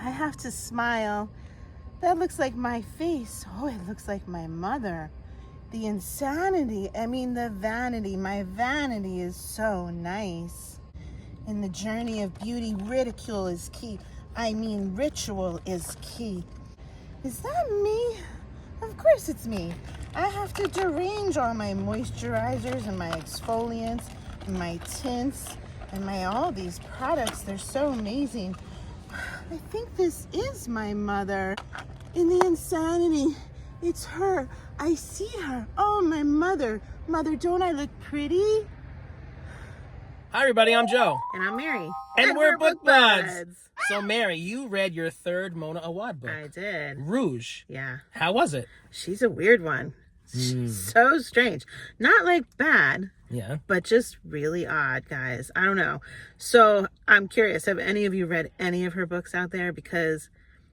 I have to smile. That looks like my face. Oh, it looks like my mother. The insanity, the vanity. My vanity is so nice. In the journey of beauty, ridicule is key. Ritual is key. Is that me? Of course it's me. I have to derange all my moisturizers and my exfoliants and my tints and all these products. They're so amazing. I think this is my mother. In the insanity, it's her. I see her. Oh, my mother. Mother, don't I look pretty? Hi, everybody. I'm Joe. And I'm Mary. And we're book buds. So, Mary, you read your third Mona Awad book. I did. Rouge. Yeah. How was it? She's a weird one. So strange. Not like bad. Yeah. But just really odd, guys. I don't know. So I'm curious, have any of you read any of her books out there? Because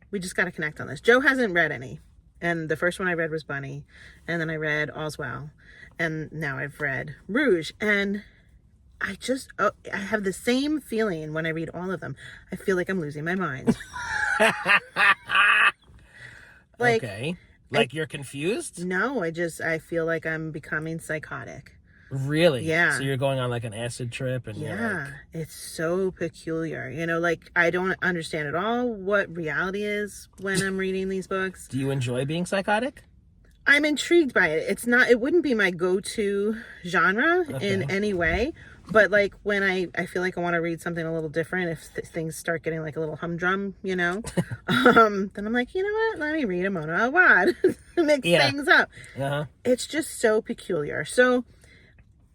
we just got to connect on this. Joe hasn't read any. And the first one I read was Bunny. And then I read All's Well. And now I've read Rouge. And I have the same feeling when I read all of them. I feel like I'm losing my mind. Okay. Like you're confused? No, I feel like I'm becoming psychotic. Really? Yeah. So you're going on like an acid trip and yeah, it's so peculiar. I don't understand at all what reality is when I'm reading these books. Do you enjoy being psychotic? I'm intrigued by it. It wouldn't be my go-to genre in any way. But like when I feel like I want to read something a little different, if things start getting like a little humdrum, then I'm like, you know what? Let me read a Mona Awad. Mix things up. Uh-huh. It's just so peculiar. So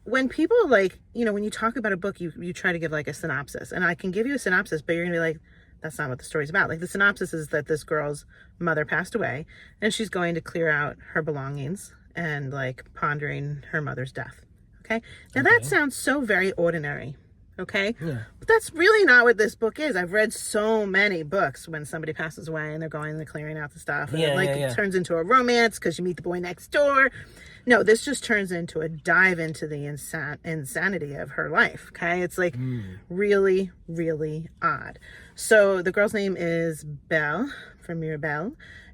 when people when you talk about a book, you try to give like a synopsis, and I can give you a synopsis, but you're gonna be like, that's not what the story's about. Like the synopsis is that this girl's mother passed away and she's going to clear out her belongings and like pondering her mother's death. Okay. Now that sounds so very ordinary. Okay. Yeah. But that's really not what this book is. I've read so many books when somebody passes away and they're clearing out the stuff. And it turns into a romance because you meet the boy next door. No, this just turns into a dive into the insanity of her life. Okay. It's like really, really odd. So the girl's name is Belle, from Mirabelle.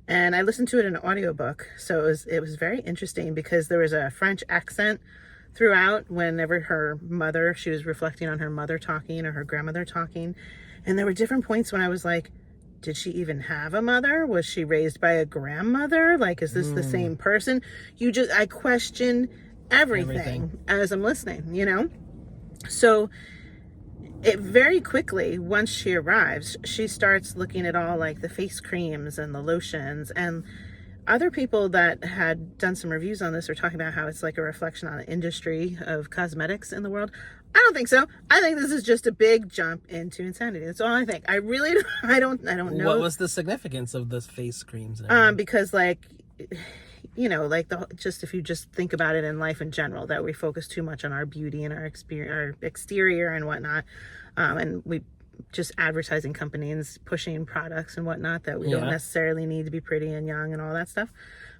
And I listened to it in an audiobook. So it was very interesting because there was a French accent throughout whenever she was reflecting on her mother talking or her grandmother talking. And there were different points when I was like, did she even have a mother? Was she raised by a grandmother? Like, is this the same person? I question everything as I'm listening, So it very quickly, once she arrives, she starts looking at all like the face creams and the lotions, and other people that had done some reviews on this are talking about how it's like a reflection on the industry of cosmetics in the world. I don't think so. I think this is just a big jump into insanity. That's all I think. I really, I don't know. What was the significance of the face creams? Because if you just think about it in life in general, that we focus too much on our beauty and our exterior and whatnot. And we just advertising companies pushing products and whatnot that we don't necessarily need to be pretty and young and all that stuff,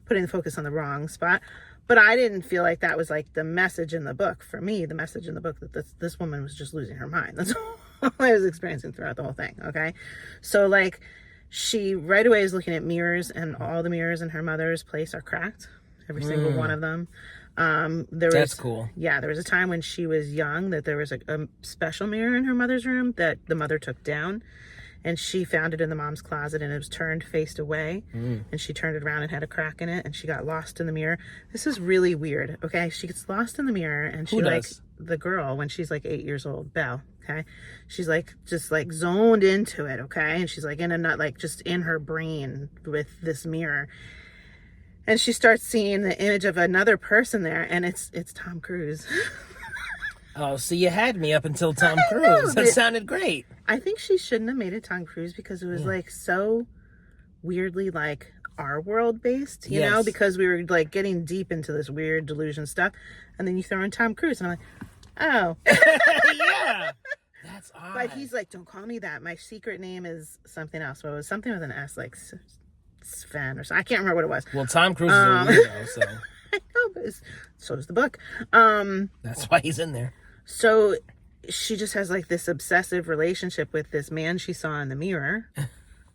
putting the focus on the wrong spot. But I didn't feel like that was like the message in the book. For me, the message in the book that this woman was just losing her mind. That's all I was experiencing throughout the whole thing. Okay. So like she right away is looking at mirrors, and all the mirrors in her mother's place are cracked. Every single one of them. That's cool. Yeah, there was a time when she was young that there was a special mirror in her mother's room that the mother took down, and she found it in the mom's closet, and it was turned faced away, and she turned it around and had a crack in it, and she got lost in the mirror. This is really weird. Okay, she gets lost in the mirror, and she the girl, when she's like 8 years old, Belle. Okay, she's like just like zoned into it. Okay, and she's like just in her brain with this mirror. And she starts seeing the image of another person there, and it's Tom Cruise. Oh, so you had me up until Tom Cruise. That sounded great. I think she shouldn't have made it Tom Cruise because it was like so weirdly like our world based, you know, because we were like getting deep into this weird delusion stuff, and then you throw in Tom Cruise, and I'm like, oh. Yeah. That's odd. But he's like, don't call me that. My secret name is something else. So it was something with an S, like Sven or something. I can't remember what it was. Well, Tom Cruise is a weirdo, so. I know, but so is the book. That's why he's in there. So she just has like this obsessive relationship with this man she saw in the mirror.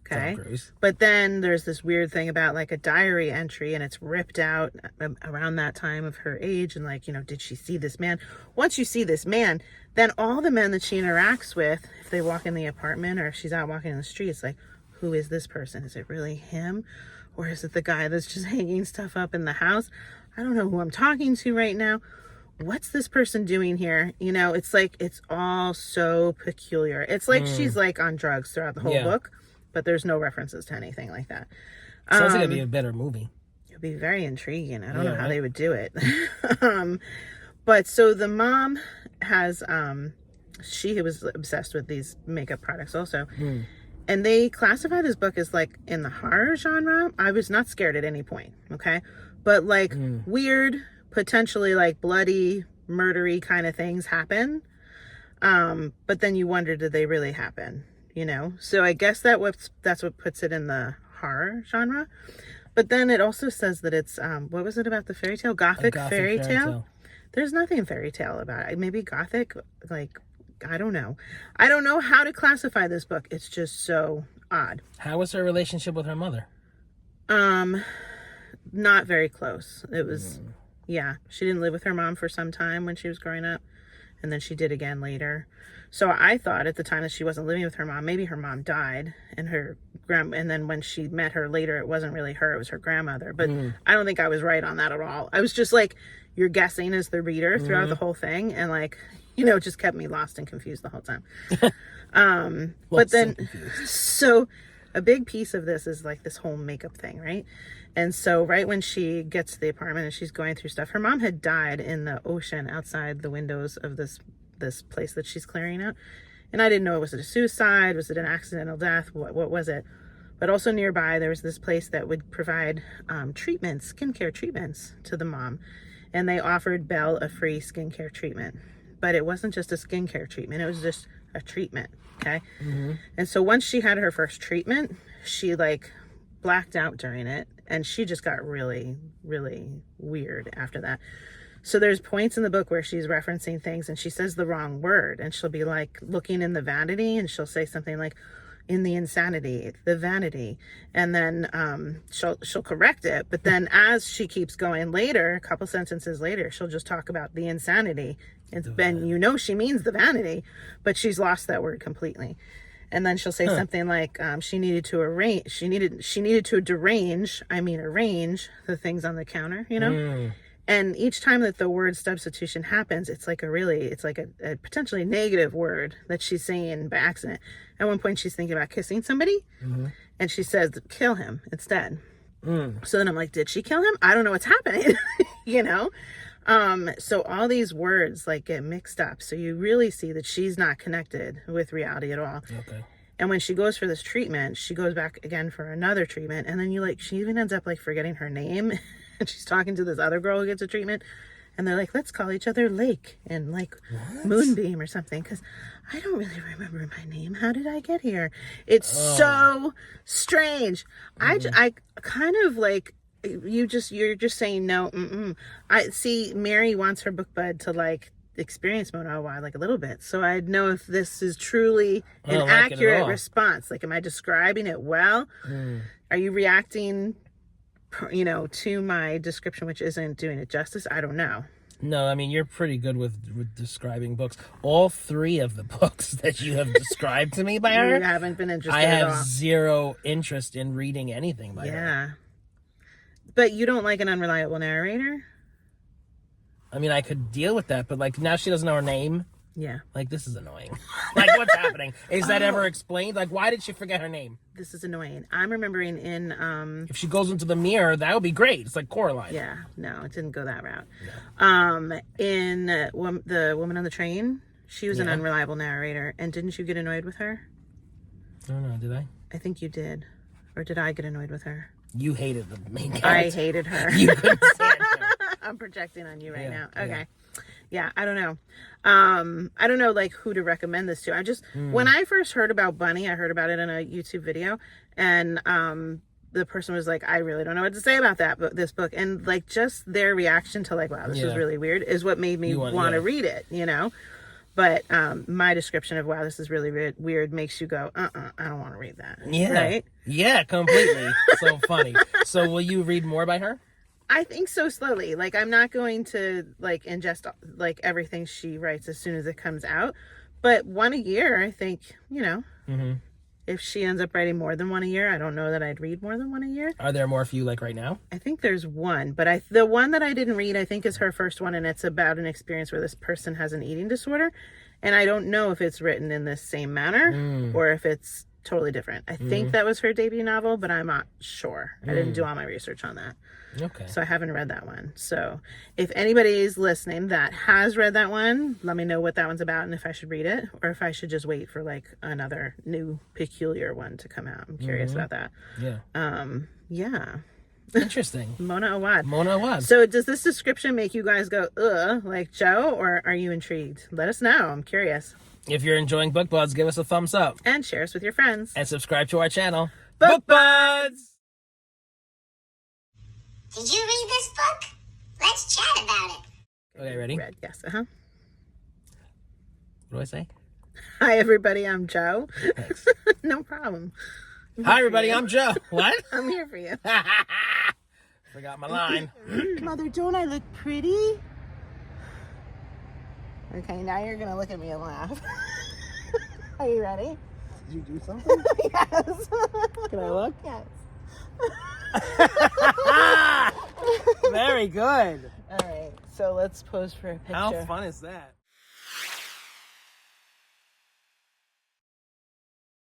Okay. But then there's this weird thing about like a diary entry, and it's ripped out around that time of her age. And like, did she see this man? Once you see this man, then all the men that she interacts with, if they walk in the apartment or if she's out walking in the street, it's like, who is this person? Is it really him? Or is it the guy that's just hanging stuff up in the house? I don't know who I'm talking to right now. What's this person doing here? It's like, it's all so peculiar. It's like she's like on drugs throughout the whole book. But there's no references to anything like that. Sounds like it'd be a better movie. It'd be very intriguing. I don't know how they would do it. But so the mom has, she was obsessed with these makeup products also. And they classify this book as like in the horror genre. I was not scared at any point. Okay. But like weird, potentially like bloody, murdery kind of things happen. But then you wonder, did they really happen? So I guess that's what puts it in the horror genre. But then it also says that it's what was it about the fairy tale? Gothic fairy tale. There's nothing fairy tale about it. Maybe gothic, like, I don't know how to classify this book. It's just so odd. How was her relationship with her mother? Not very close. It was she didn't live with her mom for some time when she was growing up, and then she did again later. So I thought at the time that she wasn't living with her mom, maybe her mom died, and and then when she met her later, it wasn't really her, it was her grandmother. But I don't think I was right on that at all. I was just like, you're guessing as the reader throughout the whole thing, and like, it just kept me lost and confused the whole time. But then, so a big piece of this is like this whole makeup thing, right? And so right when she gets to the apartment and she's going through stuff, her mom had died in the ocean outside the windows of this place that she's clearing out. And I didn't know, was it a suicide? Was it an accidental death? What was it? But also nearby, there was this place that would provide skincare treatments to the mom. And they offered Belle a free skincare treatment. But it wasn't just a skincare treatment. It was just a treatment, okay? And so once she had her first treatment, she like blacked out during it. And she just got really, really weird after that. So there's points in the book where she's referencing things and she says the wrong word, and she'll be like looking in the vanity and she'll say something like in the insanity, the vanity. And then she'll correct it. But then as she keeps going later, a couple sentences later, she'll just talk about the insanity. And then she means the vanity, but she's lost that word completely. And then she'll say something like she needed to arrange the things on the counter, And each time that the word substitution happens, it's like a potentially negative word that she's saying by accident. At one point, she's thinking about kissing somebody, and she says, kill him instead. So then I'm like, did she kill him? I don't know what's happening, So all these words like get mixed up. So you really see that she's not connected with reality at all. Okay. And when she goes for this treatment, she goes back again for another treatment. And then she even ends up like forgetting her name. And she's talking to this other girl who gets a treatment, and they're like, let's call each other Lake and like Moonbeam or something, because I don't really remember my name. How did I get here? It's so strange. I kind of like, you're just saying no. I see Mary wants her book bud to like experience Mona Awad like a little bit, so I'd know if this is truly an accurate response. Like, am I describing it well? Are you reacting to my description, which isn't doing it justice? I don't know. No, I mean, you're pretty good with describing books. All three of the books that you have described to me by her, you haven't been interested at all. I have zero interest in reading anything by her. Yeah. But you don't like an unreliable narrator? I mean, I could deal with that, but like now she doesn't know her name. Yeah. Like, this is annoying. Like, what's happening? Is that ever explained? Like, why did she forget her name? This is annoying. I'm remembering in... if she goes into the mirror, that would be great. It's like Coraline. Yeah. No, it didn't go that route. Yeah. In The Woman on the Train, she was an unreliable narrator. And didn't you get annoyed with her? I don't know. Did I? I think you did. Or did I get annoyed with her? You hated the main character. I hated her. You couldn't stand her. I'm projecting on you right now. Okay. Yeah, I don't know. I don't know like who to recommend this to. I just when I first heard about Bunny, I heard about it in a YouTube video, and the person was like, I really don't know what to say about this book, and like just their reaction to like, wow, this was really weird, is what made me want to read it, But my description of, wow, this is really weird, makes you go, I don't want to read that. Yeah. Right? Yeah, completely. So funny. So will you read more by her? I think so, slowly. Like, I'm not going to, like, ingest, like, everything she writes as soon as it comes out. But one a year, I think, you know, if she ends up writing more than one a year, I don't know that I'd read more than one a year. Are there more for you, like, right now? I think there's one. But the one that I didn't read, I think, is her first one. And it's about an experience where this person has an eating disorder. And I don't know if it's written in the same manner or if it's totally different. I think that was her debut novel, but I'm not sure. I didn't do all my research on that. Okay. So I haven't read that one. So if anybody's listening that has read that one, let me know what that one's about and if I should read it or if I should just wait for like another new peculiar one to come out. I'm curious about that. Yeah. Yeah. Interesting. Mona Awad. Mona Awad. So does this description make you guys go, ugh, like Joe, or are you intrigued? Let us know. I'm curious. If you're enjoying Book Buds, give us a thumbs up. And share us with your friends. And subscribe to our channel. Book Buds! Did you read this book? Let's chat about it. Okay, ready? Read, yes. What do I say? Hi, everybody. I'm Joe. Thanks. No problem. Hi, everybody. I'm Joe. What? I'm here for you. Forgot my line. Mother, don't I look pretty? Okay, now you're going to look at me and laugh. Are you ready? Did you do something? Yes. Can I look? Yes. Very good. All right, so let's pose for a picture. How fun is that?